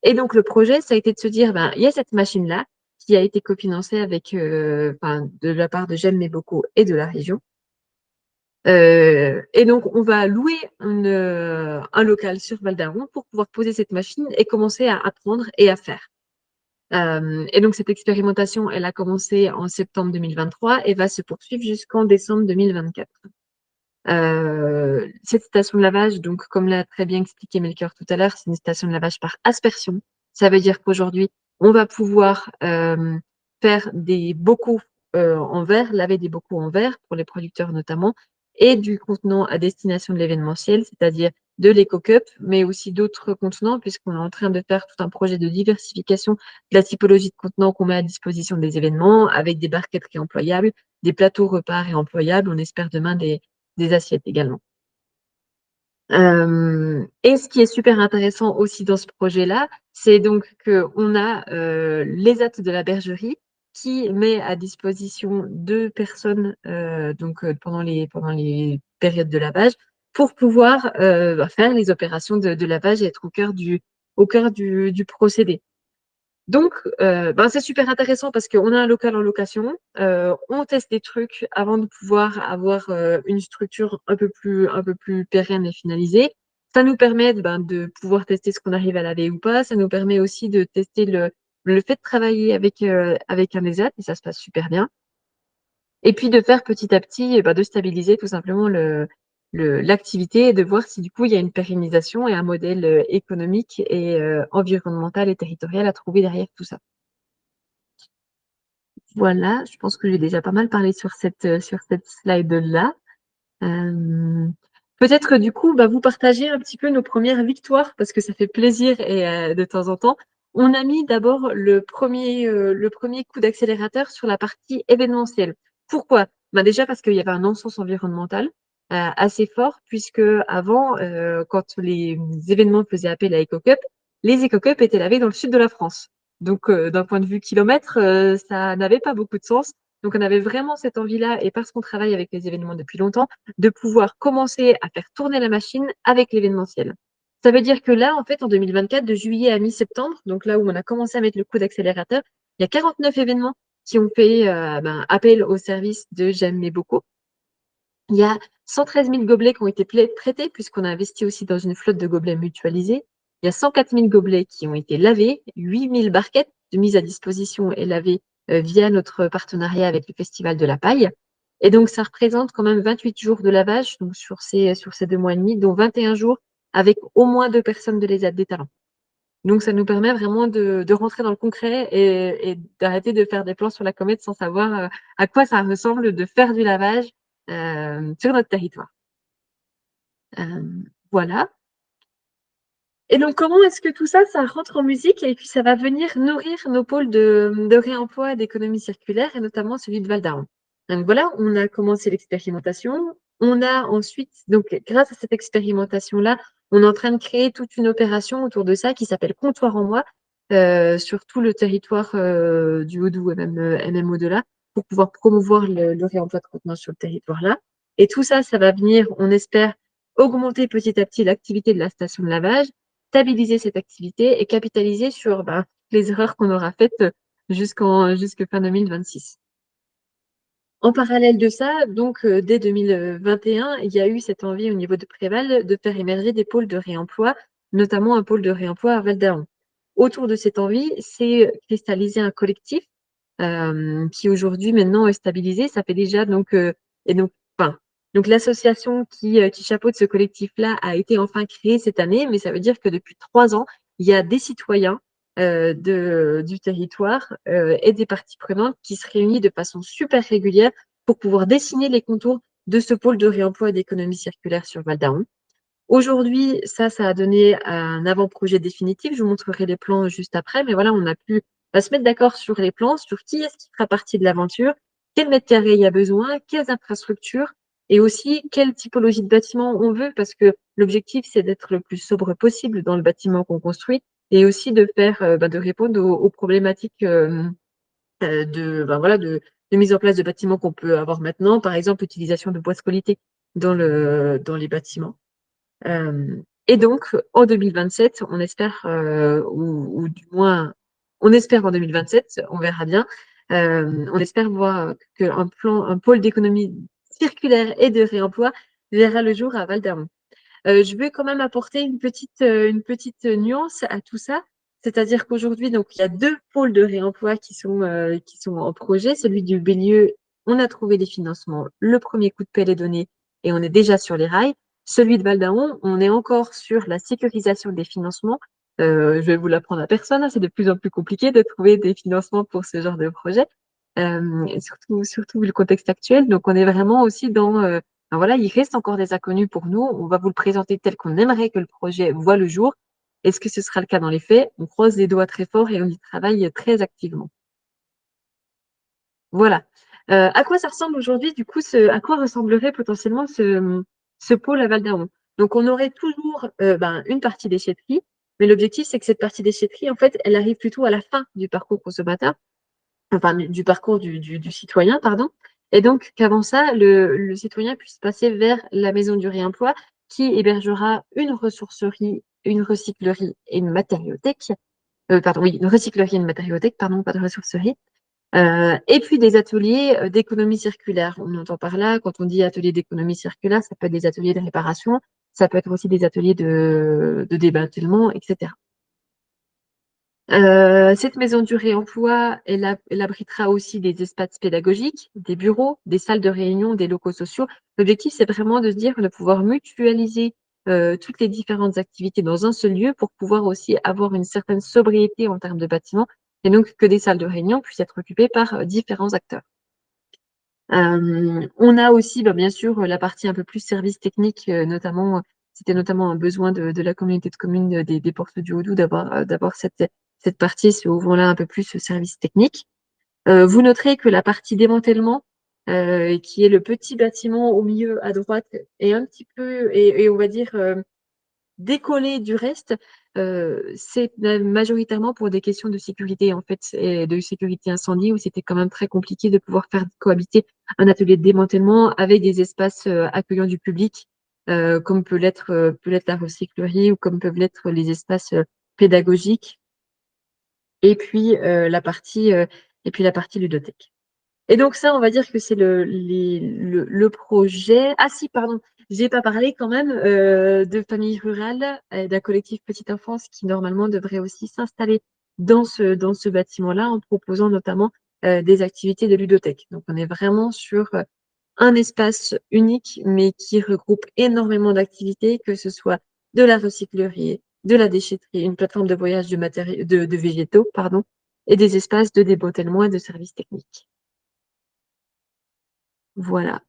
Et donc, le projet, ça a été de se dire, il y a cette machine-là qui a été cofinancée de la part de J'aime mes bocaux et de la région. Et donc, on va louer un local sur Val-d'Aron pour pouvoir poser cette machine et commencer à apprendre et à faire. Et donc, cette expérimentation, elle a commencé en septembre 2023 et va se poursuivre jusqu'en décembre 2024. Cette station de lavage, donc comme l'a très bien expliqué Melchior tout à l'heure, c'est une station de lavage par aspersion. Ça veut dire qu'aujourd'hui, on va pouvoir faire des bocaux en verre, laver des bocaux en verre pour les producteurs notamment, et du contenant à destination de l'événementiel, c'est-à-dire de l'éco-cup, mais aussi d'autres contenants, puisqu'on est en train de faire tout un projet de diversification de la typologie de contenants qu'on met à disposition des événements, avec des barquettes réemployables, des plateaux repas réemployables, on espère demain des assiettes également. Et ce qui est super intéressant aussi dans ce projet-là, c'est donc qu'on a les hâtes de la bergerie qui met à disposition 2 personnes pendant les périodes de lavage pour pouvoir faire les opérations de lavage et être au cœur du procédé. Donc, c'est super intéressant parce qu'on a un local en location, on teste des trucs avant de pouvoir avoir une structure un peu plus pérenne et finalisée. Ça nous permet de pouvoir tester ce qu'on arrive à laver ou pas. Ça nous permet aussi de tester le fait de travailler avec un ESAT et ça se passe super bien. Et puis de faire petit à petit, de stabiliser tout simplement l'activité et de voir si du coup il y a une pérennisation et un modèle économique et environnemental et territorial à trouver derrière tout ça. Voilà, je pense que j'ai déjà pas mal parlé sur cette slide-là. Peut-être du coup, vous partagez un petit peu nos premières victoires parce que ça fait plaisir et de temps en temps. On a mis d'abord le premier coup d'accélérateur sur la partie événementielle. Pourquoi? Déjà parce qu'il y avait un non-sens environnemental assez fort, puisque avant, quand les événements faisaient appel à EcoCup, les EcoCup étaient lavés dans le sud de la France. Donc, d'un point de vue kilomètre, ça n'avait pas beaucoup de sens. Donc, on avait vraiment cette envie-là, et parce qu'on travaille avec les événements depuis longtemps, de pouvoir commencer à faire tourner la machine avec l'événementiel. Ça veut dire que là, en fait, en 2024, de juillet à mi-septembre, donc là où on a commencé à mettre le coup d'accélérateur, il y a 49 événements qui ont fait appel au service de J'aime mes bocaux. Il y a 113 000 gobelets qui ont été prêtés, puisqu'on a investi aussi dans une flotte de gobelets mutualisés. Il y a 104 000 gobelets qui ont été lavés, 8 000 barquettes de mise à disposition et lavées via notre partenariat avec le Festival de la Paille. Et donc, ça représente quand même 28 jours de lavage donc sur ces 2 mois et demi, dont 21 jours avec au moins 2 personnes de l'ESAT des talents. Donc, ça nous permet vraiment de rentrer dans le concret et d'arrêter de faire des plans sur la comète sans savoir à quoi ça ressemble de faire du lavage sur notre territoire. Voilà. Et donc, comment est-ce que tout ça, ça rentre en musique et puis ça va venir nourrir nos pôles de réemploi et d'économie circulaire, et notamment celui de Val d'Aran. Donc voilà, on a commencé l'expérimentation. On a ensuite, donc grâce à cette expérimentation-là, on est en train de créer toute une opération autour de ça qui s'appelle Comptoir en moi sur tout le territoire du Haut-Doubs et même au-delà, pour pouvoir promouvoir le réemploi de contenants sur le territoire-là. Et tout ça, ça va venir, on espère, augmenter petit à petit l'activité de la station de lavage, stabiliser cette activité et capitaliser sur les erreurs qu'on aura faites jusque fin 2026. En parallèle de ça, donc dès 2021, il y a eu cette envie au niveau de Préval de faire émerger des pôles de réemploi, notamment un pôle de réemploi à Val d'Aran. Autour de cette envie, c'est cristalliser un collectif qui aujourd'hui maintenant est stabilisé. Ça fait déjà donc l'association qui chapeaute ce collectif-là a été enfin créée cette année, mais ça veut dire que depuis 3 ans, il y a des citoyens du territoire et des parties prenantes qui se réunissent de façon super régulière pour pouvoir dessiner les contours de ce pôle de réemploi et d'économie circulaire sur Val d'Aran. Aujourd'hui, ça a donné un avant-projet définitif. Je vous montrerai les plans juste après, mais voilà, on a pu se mettre d'accord sur les plans, sur qui est-ce qui fera partie de l'aventure, quel mètre carré il y a besoin, quelles infrastructures et aussi quelle typologie de bâtiment on veut, parce que l'objectif, c'est d'être le plus sobre possible dans le bâtiment qu'on construit et aussi de faire, de répondre aux problématiques de mise en place de bâtiments qu'on peut avoir maintenant, par exemple l'utilisation de bois scolytés dans les bâtiments. Et donc, en 2027, on espère, ou du moins, on espère en 2027, on verra bien, on espère voir un pôle d'économie circulaire et de réemploi verra le jour à Val d'Aran. Je vais quand même apporter une petite nuance à tout ça, c'est-à-dire qu'aujourd'hui, donc, il y a 2 pôles de réemploi qui sont en projet. Celui du Bélieu, on a trouvé des financements. Le premier coup de pelle est donné et on est déjà sur les rails. Celui de Val d'Aran, on est encore sur la sécurisation des financements. Je vais vous l'apprendre à personne, hein, c'est de plus en plus compliqué de trouver des financements pour ce genre de projet. surtout vu le contexte actuel. Donc, on est vraiment aussi dans, voilà, il reste encore des inconnus pour nous. On va vous le présenter tel qu'on aimerait que le projet voit le jour. Est-ce que ce sera le cas dans les faits? On croise les doigts très fort et on y travaille très activement. Voilà. À quoi ça ressemble aujourd'hui, du coup, à quoi ressemblerait potentiellement ce pôle à Val d'Aon? Donc, on aurait toujours une partie déchetterie, mais l'objectif, c'est que cette partie déchetterie, en fait, elle arrive plutôt à la fin du parcours consommateur, enfin, du parcours du citoyen, pardon. Et donc, qu'avant ça, le citoyen puisse passer vers la maison du réemploi qui hébergera une ressourcerie, une recyclerie et une matériothèque. Une recyclerie et une matériothèque, pardon, pas de ressourcerie. Et puis des ateliers d'économie circulaire. On entend par là, quand on dit atelier d'économie circulaire, ça peut être des ateliers de réparation, ça peut être aussi des ateliers de démantèlement, etc. Cette maison du réemploi, elle abritera aussi des espaces pédagogiques, des bureaux, des salles de réunion, des locaux sociaux. L'objectif, c'est vraiment de se dire de pouvoir mutualiser toutes les différentes activités dans un seul lieu pour pouvoir aussi avoir une certaine sobriété en termes de bâtiments et donc que des salles de réunion puissent être occupées par différents acteurs. On a aussi, bien sûr, la partie un peu plus service technique, notamment, c'était notamment un besoin de la communauté de communes des Portes du Haut-Doubs d'avoir cette partie, ce ouvrant-là un peu plus service technique. Vous noterez que la partie démantèlement, qui est le petit bâtiment au milieu à droite, est un petit peu, et on va dire, décollé du reste, c'est majoritairement pour des questions de sécurité, en fait, et de sécurité incendie, où c'était quand même très compliqué de pouvoir faire cohabiter un atelier de démantèlement avec des espaces accueillants du public, comme peut l'être la recyclerie ou comme peuvent l'être les espaces pédagogiques, et puis la partie ludothèque. Et donc ça, on va dire que c'est le projet. Ah si, pardon, j'ai pas parlé quand même de famille rurale, d'un collectif Petite Enfance qui normalement devrait aussi s'installer dans ce bâtiment-là en proposant notamment des activités de ludothèque. Donc on est vraiment sur un espace unique, mais qui regroupe énormément d'activités, que ce soit de la recyclerie, de la déchetterie, une plateforme de voyage de végétaux, pardon, et des espaces de débottèlement et de services techniques. Voilà.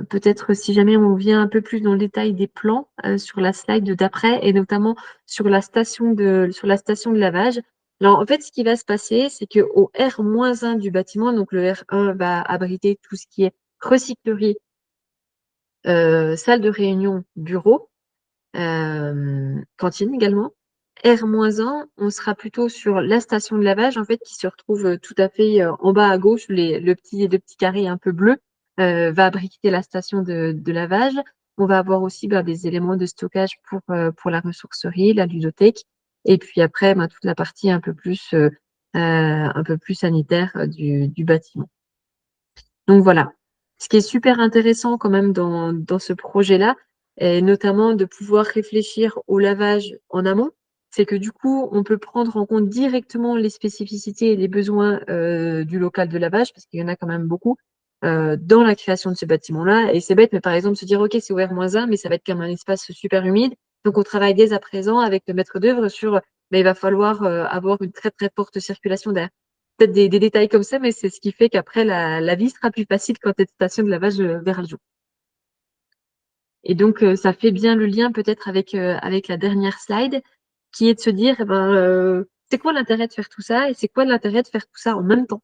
Peut-être si jamais on vient un peu plus dans le détail des plans sur la slide d'après et notamment sur la station de lavage. Alors en fait, ce qui va se passer, c'est qu'au R-1 du bâtiment, donc le R1 va abriter tout ce qui est recyclerie, salle de réunion, bureau, cantine également. R-1, on sera plutôt sur la station de lavage, en fait, qui se retrouve tout à fait en bas à gauche, le petit carré un peu bleu, va abriter la station de lavage. On va avoir aussi des éléments de stockage pour la ressourcerie, la ludothèque, et puis après, toute la partie un peu plus sanitaire du bâtiment. Donc voilà. Ce qui est super intéressant quand même dans ce projet-là, et notamment de pouvoir réfléchir au lavage en amont, c'est que du coup, on peut prendre en compte directement les spécificités et les besoins du local de lavage, parce qu'il y en a quand même beaucoup, dans la création de ce bâtiment-là. Et c'est bête, mais par exemple, se dire, OK, c'est ouvert -1, mais ça va être comme un espace super humide. Donc, on travaille dès à présent avec le maître d'œuvre sur, il va falloir avoir une très, très forte circulation d'air. Peut-être des détails comme ça, mais c'est ce qui fait qu'après, la vie sera plus facile quand cette station de lavage verra le jour. Et donc, ça fait bien le lien peut-être avec la dernière slide, qui est de se dire, c'est quoi l'intérêt de faire tout ça et c'est quoi l'intérêt de faire tout ça en même temps?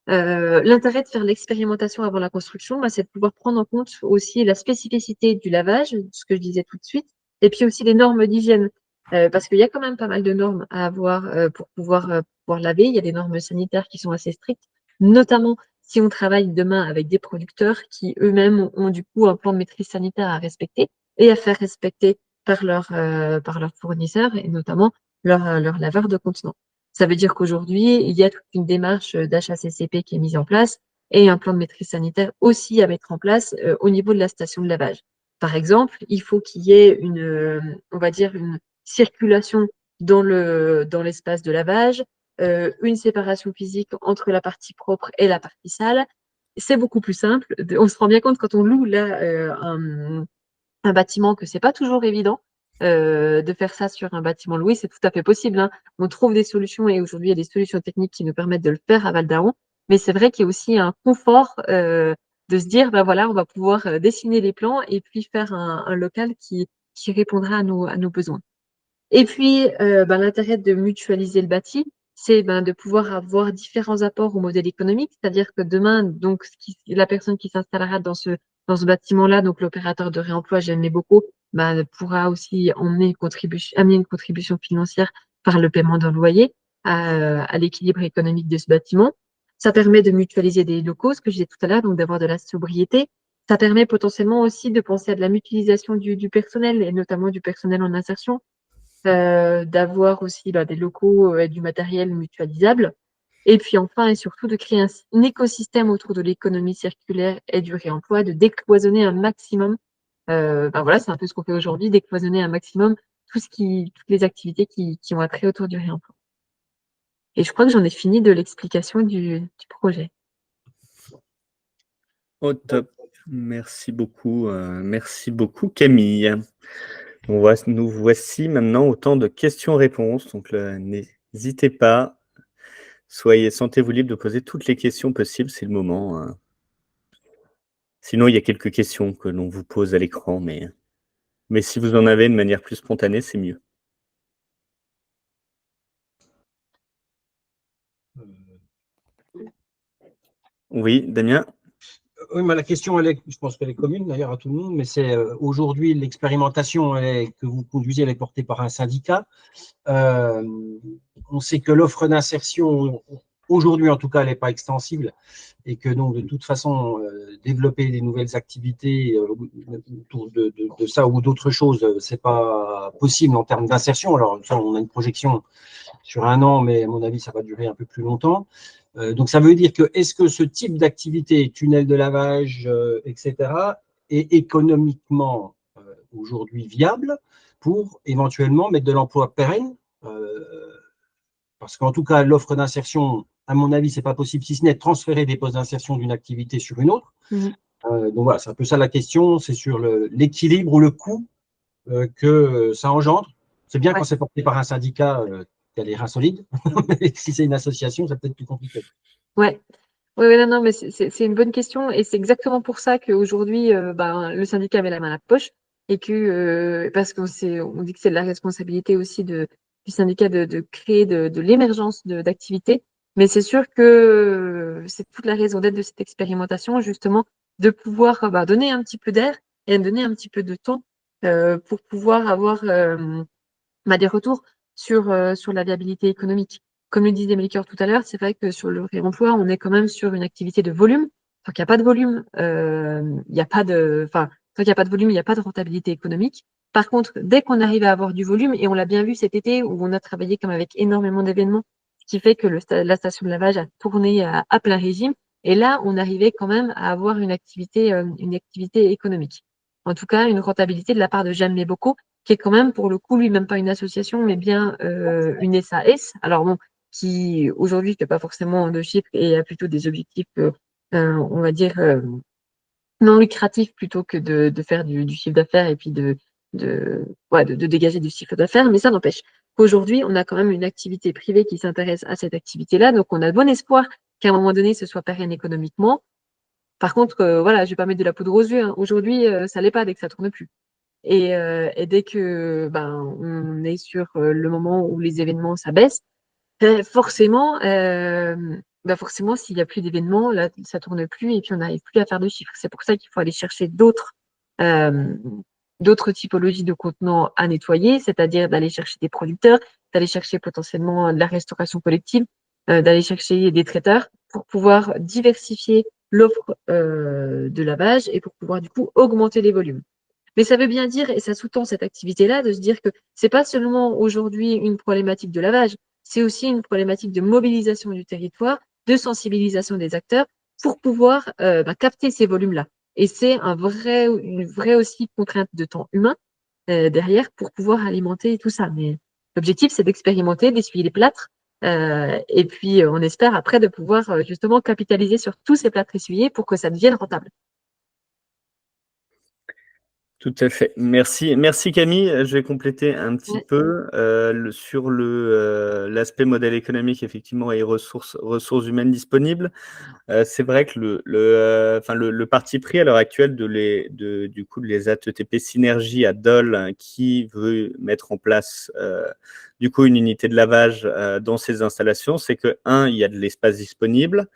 L'intérêt de faire l'expérimentation avant la construction, c'est de pouvoir prendre en compte aussi la spécificité du lavage, ce que je disais tout de suite, et puis aussi les normes d'hygiène. Parce qu'il y a quand même pas mal de normes à avoir pour pouvoir laver. Il y a des normes sanitaires qui sont assez strictes, notamment si on travaille demain avec des producteurs qui eux-mêmes ont du coup un plan de maîtrise sanitaire à respecter et à faire respecter par leurs fournisseurs et notamment leurs laveurs de contenants. Ça veut dire qu'aujourd'hui, il y a toute une démarche d'HACCP qui est mise en place et un plan de maîtrise sanitaire aussi à mettre en place au niveau de la station de lavage. Par exemple, il faut qu'il y ait on va dire, une circulation dans l'espace de lavage, une séparation physique entre la partie propre et la partie sale. C'est beaucoup plus simple. On se rend bien compte quand on loue là un bâtiment que c'est pas toujours évident de faire ça sur un bâtiment loué, c'est tout à fait possible, hein. On trouve des solutions et aujourd'hui il y a des solutions techniques qui nous permettent de le faire à Val d'Aon, Mais c'est vrai qu'il y a aussi un confort de se dire, ben voilà, on va pouvoir dessiner les plans et puis faire un local qui répondra à nos besoins. Et puis, l'intérêt de mutualiser le bâti, c'est de pouvoir avoir différents apports au modèle économique, c'est-à-dire que demain, donc, la personne qui s'installera dans ce bâtiment-là, donc l'opérateur de réemploi, j'aime beaucoup, pourra aussi amener une contribution financière par le paiement d'un loyer à l'équilibre économique de ce bâtiment. Ça permet de mutualiser des locaux, ce que je disais tout à l'heure, donc d'avoir de la sobriété. Ça permet potentiellement aussi de penser à de la mutualisation du personnel, et notamment du personnel en insertion, d'avoir aussi des locaux et du matériel mutualisable. Et puis enfin et surtout de créer un écosystème autour de l'économie circulaire et du réemploi, de décloisonner un maximum. Voilà, c'est un peu ce qu'on fait aujourd'hui, décloisonner un maximum toutes les activités qui ont attrait autour du réemploi. Et je crois que j'en ai fini de l'explication du projet. Au top. Merci beaucoup Camille. Nous voici maintenant au temps de questions-réponses. Donc n'hésitez pas, sentez-vous libre de poser toutes les questions possibles, c'est le moment. Sinon, il y a quelques questions que l'on vous pose à l'écran, mais si vous en avez de manière plus spontanée, c'est mieux. Oui, Damien? Oui, mais la question, je pense qu'elle est commune d'ailleurs à tout le monde, mais c'est aujourd'hui l'expérimentation que vous conduisez, elle est portée par un syndicat. On sait que l'offre d'insertion, aujourd'hui en tout cas, elle n'est pas extensible et que donc de toute façon, développer des nouvelles activités autour de ça ou d'autres choses, c'est pas possible en termes d'insertion. Alors, ça, on a une projection sur 1 an, mais à mon avis, ça va durer un peu plus longtemps. Donc, ça veut dire que est-ce que ce type d'activité, tunnel de lavage, etc., est économiquement aujourd'hui viable pour éventuellement mettre de l'emploi pérenne, parce qu'en tout cas, l'offre d'insertion, à mon avis, ce n'est pas possible, si ce n'est de transférer des postes d'insertion d'une activité sur une autre. Donc voilà, c'est un peu ça la question, c'est sur l'équilibre ou le coût que ça engendre. C'est bien quand c'est porté par un syndicat qui a les reins solides, mais si c'est une association, c'est peut-être plus compliqué. Ouais. Ouais, non, mais c'est une bonne question et c'est exactement pour ça qu'aujourd'hui, le syndicat met la main à la poche et que parce on dit que c'est de la responsabilité aussi du syndicat de créer de l'émergence d'activités. Mais c'est sûr que c'est toute la raison d'être de cette expérimentation, justement, de pouvoir donner un petit peu d'air et donner un petit peu de temps pour pouvoir avoir des retours sur la viabilité économique. Comme le disait Melchior tout à l'heure, c'est vrai que sur le réemploi, on est quand même sur une activité de volume. Tant qu'il n'y a pas de volume, il n'y a pas tant qu'il n'y a pas de volume, il n'y a pas de rentabilité économique. Par contre, dès qu'on arrive à avoir du volume, et on l'a bien vu cet été où on a travaillé comme avec énormément d'événements, ce qui fait que la station de lavage a tourné à plein régime. Et là, on arrivait quand même à avoir une activité économique. En tout cas, une rentabilité de la part de Jeanne Mébocco, qui est quand même, pour le coup, lui, même pas une association, mais bien une SAS. Alors bon, qui aujourd'hui ne fait pas forcément de chiffres et a plutôt des objectifs, on va dire, non lucratifs plutôt que de faire du chiffre d'affaires et puis de dégager du chiffre d'affaires. Mais ça n'empêche qu'aujourd'hui, on a quand même une activité privée qui s'intéresse à cette activité-là. Donc, on a bon espoir qu'à un moment donné, ce soit pérenne économiquement. Par contre, voilà, je vais pas mettre de la poudre aux yeux, hein. Aujourd'hui, ça l'est pas dès que ça tourne plus. Et dès que on est sur le moment où les événements s'abaissent, forcément, forcément, s'il n'y a plus d'événements, là, ça tourne plus et puis on n'arrive plus à faire de chiffres. C'est pour ça qu'il faut aller chercher euh, d'autres typologies de contenants à nettoyer, c'est-à-dire d'aller chercher des producteurs, d'aller chercher potentiellement de la restauration collective, d'aller chercher des traiteurs pour pouvoir diversifier l'offre de lavage et pour pouvoir du coup augmenter les volumes. Mais ça veut bien dire, et ça sous-tend cette activité-là, de se dire que c'est pas seulement aujourd'hui une problématique de lavage, c'est aussi une problématique de mobilisation du territoire, de sensibilisation des acteurs pour pouvoir capter ces volumes-là. Et c'est une vraie aussi contrainte de temps humain derrière pour pouvoir alimenter tout ça. Mais l'objectif, c'est d'expérimenter, d'essuyer les plâtres, et puis on espère après de pouvoir justement capitaliser sur tous ces plâtres essuyés pour que ça devienne rentable. Tout à fait. Merci, merci Camille. Je vais compléter un petit Ouais. peu sur l'aspect modèle économique, effectivement, et ressources humaines disponibles. C'est vrai que le parti pris à l'heure actuelle du coup, de les ATTP Synergie à Dole, qui veut mettre en place du coup une unité de lavage dans ces installations, c'est que, il y a de l'espace disponible,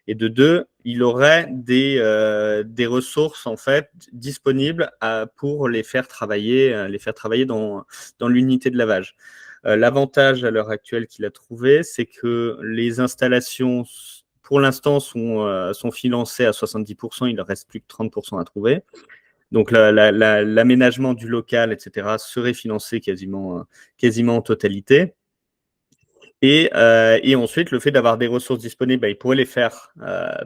et de deux, il aurait des ressources en fait disponibles pour les faire travailler dans l'unité de lavage. L'avantage à l'heure actuelle qu'il a trouvé, c'est que les installations, pour l'instant, sont financées à 70%, il ne reste plus que 30% à trouver. Donc l'aménagement du local, etc., serait financé quasiment en totalité. Et ensuite, le fait d'avoir des ressources disponibles, il pourrait les faire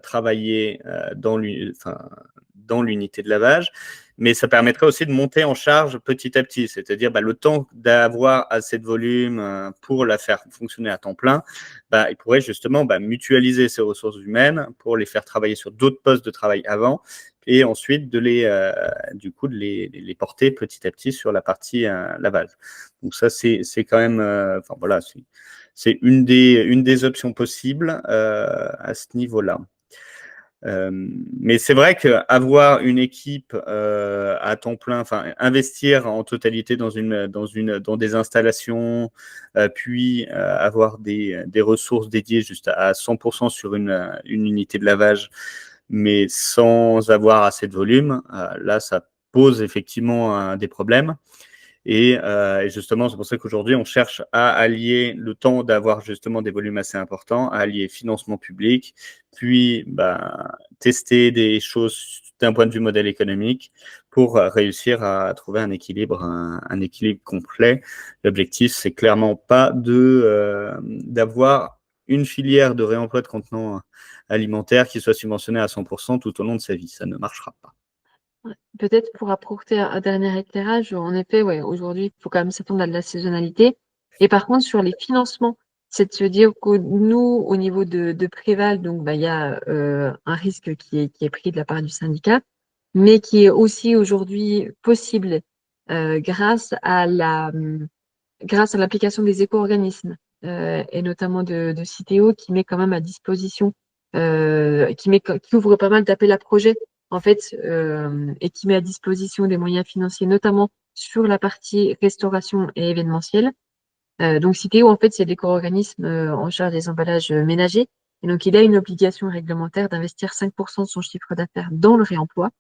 travailler dans l'unité de lavage, mais ça permettrait aussi de monter en charge petit à petit, c'est-à-dire le temps d'avoir assez de volume pour la faire fonctionner à temps plein, il pourrait justement mutualiser ces ressources humaines pour les faire travailler sur d'autres postes de travail avant, et ensuite de les porter petit à petit sur la partie lavage. Donc ça, c'est quand même, voilà, c'est une des options possibles à ce niveau-là. Mais c'est vrai qu'avoir une équipe à temps plein, investir en totalité dans des installations, puis avoir des ressources dédiées juste à 100% sur une unité de lavage, mais sans avoir assez de volume, là, ça pose effectivement des problèmes. Et justement, c'est pour ça qu'aujourd'hui, on cherche à allier le temps d'avoir justement des volumes assez importants, à allier financement public, puis tester des choses d'un point de vue modèle économique pour réussir à trouver un équilibre complet. L'objectif, c'est clairement pas d'avoir une filière de réemploi de contenants alimentaires qui soit subventionnée à 100% tout au long de sa vie. Ça ne marchera pas. Ouais. Peut-être pour apporter un dernier éclairage, en effet, aujourd'hui, il faut quand même s'attendre à de la saisonnalité. Et par contre, sur les financements, c'est de se dire que nous, au niveau de Préval, donc il y a un risque qui est pris de la part du syndicat, mais qui est aussi aujourd'hui possible grâce à l'application des éco-organismes et notamment de Citeo qui met quand même à disposition, qui ouvre pas mal d'appels à projets en fait, et qui met à disposition des moyens financiers, notamment sur la partie restauration et événementielle. Donc Citeo, en fait, c'est l'éco-organisme en charge des emballages ménagers. Et donc, il a une obligation réglementaire d'investir 5% de son chiffre d'affaires dans le réemploi.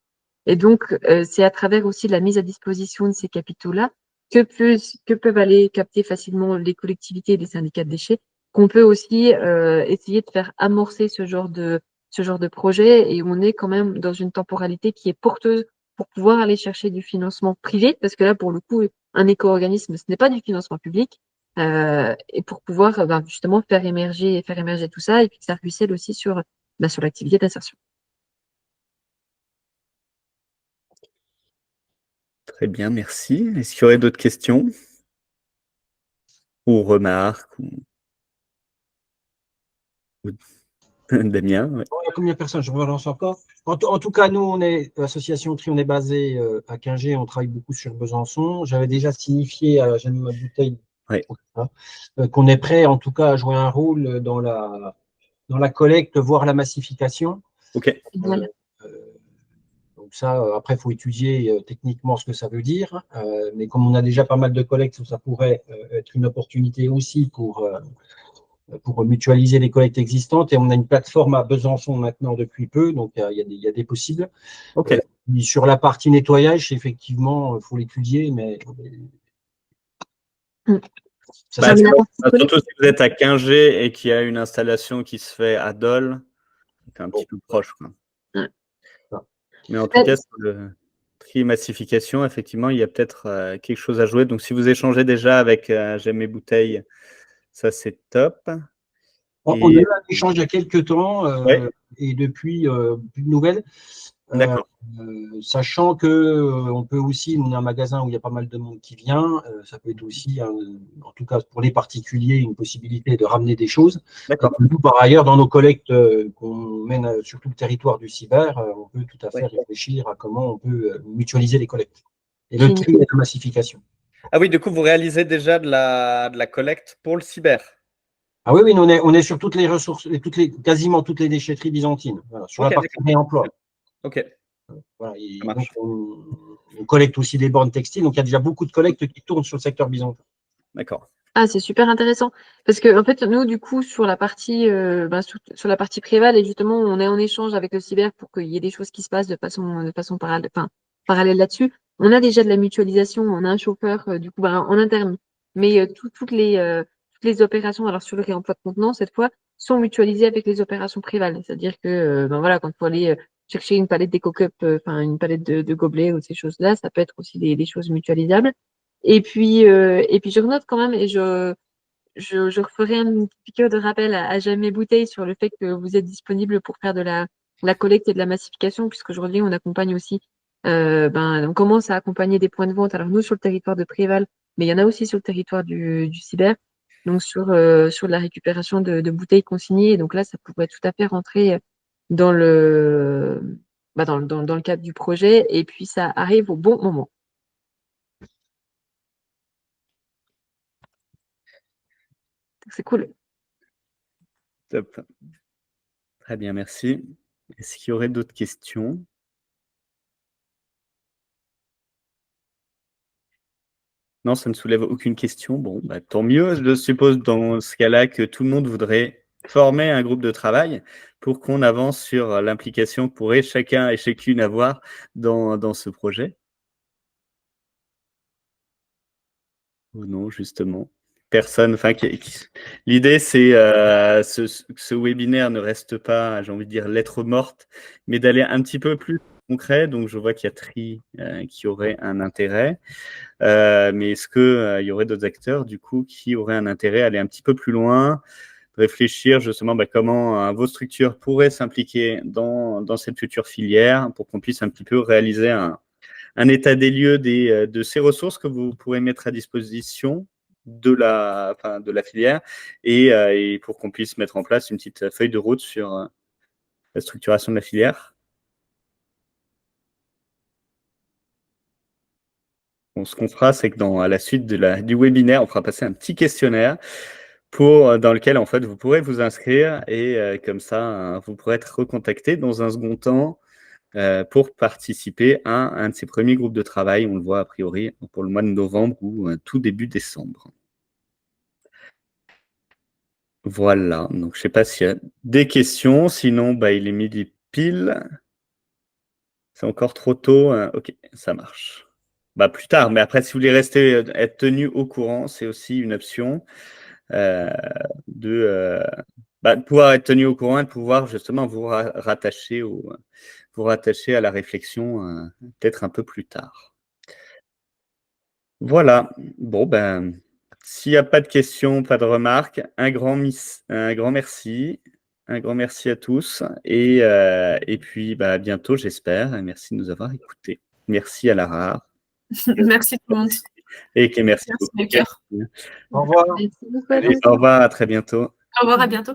Et donc, c'est à travers aussi la mise à disposition de ces capitaux-là que peuvent aller capter facilement les collectivités et les syndicats de déchets, qu'on peut aussi essayer de faire amorcer ce genre de projet. Et on est quand même dans une temporalité qui est porteuse pour pouvoir aller chercher du financement privé, parce que là, pour le coup, un éco-organisme, ce n'est pas du financement public, et pour pouvoir justement faire émerger tout ça, et puis que ça ruisselle aussi sur l'activité d'insertion. Très bien, merci. Est-ce qu'il y aurait d'autres questions ou remarques Damien, ouais. Il y a combien de personnes? Je relance encore. En tout cas, nous, on est l'association TRI, on est basé à Quingey, on travaille beaucoup sur Besançon. J'avais déjà signifié à Jeanne Bouteille qu'on est prêt, en tout cas, à jouer un rôle dans la collecte, voire la massification. Ok. Voilà. Donc ça, après, il faut étudier techniquement ce que ça veut dire. Mais comme on a déjà pas mal de collectes, ça pourrait être une opportunité aussi pour mutualiser les collectes existantes. Et on a une plateforme à Besançon maintenant depuis peu, donc il y a des possibles. Ok. Sur la partie nettoyage, effectivement, il faut l'étudier, mais… surtout si vous êtes à Quingey et qu'il y a une installation qui se fait à Dole, c'est un petit peu proche, quoi. Mais en tout cas, sur le tri et massification, effectivement, il y a peut-être quelque chose à jouer. Donc, si vous échangez déjà avec Jeanne Bouteille, ça, c'est top. On a eu un échange il y a quelques temps et depuis, plus de nouvelles. D'accord. Sachant qu'on peut aussi, on a un magasin où il y a pas mal de monde qui vient, ça peut être aussi, en tout cas pour les particuliers, une possibilité de ramener des choses. D'accord. Nous, par ailleurs, dans nos collectes qu'on mène sur tout le territoire du cyber, on peut tout à fait réfléchir à comment on peut mutualiser les collectes. et le tri et la massification. Ah oui, du coup, vous réalisez déjà de la collecte pour le cyber. Ah oui, oui, nous, on est sur toutes les ressources, quasiment toutes les déchetteries byzantines, voilà, sur la partie réemploi. Ok. Voilà, donc on collecte aussi des bornes textiles, donc il y a déjà beaucoup de collectes qui tournent sur le secteur byzantin. D'accord. Ah, c'est super intéressant parce que en fait nous du coup sur la partie sur la partie Préval et justement on est en échange avec le cyber pour qu'il y ait des choses qui se passent de façon parallèle là-dessus. On a déjà de la mutualisation, on a un chauffeur du coup en interne, mais toutes les opérations alors sur le réemploi de contenants cette fois sont mutualisées avec les opérations Préval, c'est-à-dire que voilà quand il faut aller chercher une palette d'éco-cup, une palette de gobelets ou ces choses-là, ça peut être aussi des choses mutualisables. Et puis je note quand même, et je referai une petite piqûre de rappel à Jamais Bouteille sur le fait que vous êtes disponible pour faire de la collecte et de la massification, puisqu'aujourd'hui on accompagne aussi, on commence à accompagner des points de vente. Alors nous sur le territoire de Préval, mais il y en a aussi sur le territoire du cyber, donc sur la récupération de bouteilles consignées. Et donc là, ça pourrait tout à fait rentrer dans dans le cadre du projet, et puis ça arrive au bon moment. C'est cool. Top. Très bien, merci. Est-ce qu'il y aurait d'autres questions? Non, ça ne soulève aucune question. Bon, bah, tant mieux. Je suppose dans ce cas-là que tout le monde voudrait former un groupe de travail pour qu'on avance sur l'implication que pourrait chacun et chacune avoir dans ce projet. Ou non, justement. Personne. Enfin, l'idée, c'est que ce webinaire ne reste pas, j'ai envie de dire, lettre morte, mais d'aller un petit peu plus concret. Donc, je vois qu'il y a Tri qui aurait un intérêt. Mais est-ce qu'il y aurait d'autres acteurs, du coup, qui auraient un intérêt à aller un petit peu plus loin, réfléchir justement comment vos structures pourraient s'impliquer dans cette future filière pour qu'on puisse un petit peu réaliser un état des lieux de ces ressources que vous pourrez mettre à disposition de la filière et pour qu'on puisse mettre en place une petite feuille de route sur la structuration de la filière. Bon, ce qu'on fera, c'est que à la suite du webinaire, on fera passer un petit questionnaire dans lequel, en fait, vous pourrez vous inscrire et comme ça, vous pourrez être recontacté dans un second temps pour participer à un de ces premiers groupes de travail. On le voit a priori pour le mois de novembre ou tout début décembre. Voilà, donc je ne sais pas s'il y a des questions, sinon il est midi pile. C'est encore trop tôt, ok, ça marche. Plus tard, mais après si vous voulez être tenu au courant, c'est aussi une option de pouvoir être tenu au courant et de pouvoir justement vous rattacher à la réflexion peut-être un peu plus tard. Voilà, bon s'il n'y a pas de questions, pas de remarques, un grand merci. Un grand merci à tous et puis à bientôt, j'espère. Merci de nous avoir écoutés. Merci à Lara. Merci tout le monde. Et merci beaucoup. Au revoir. Merci beaucoup. Allez, au revoir, à très bientôt. Au revoir, à bientôt.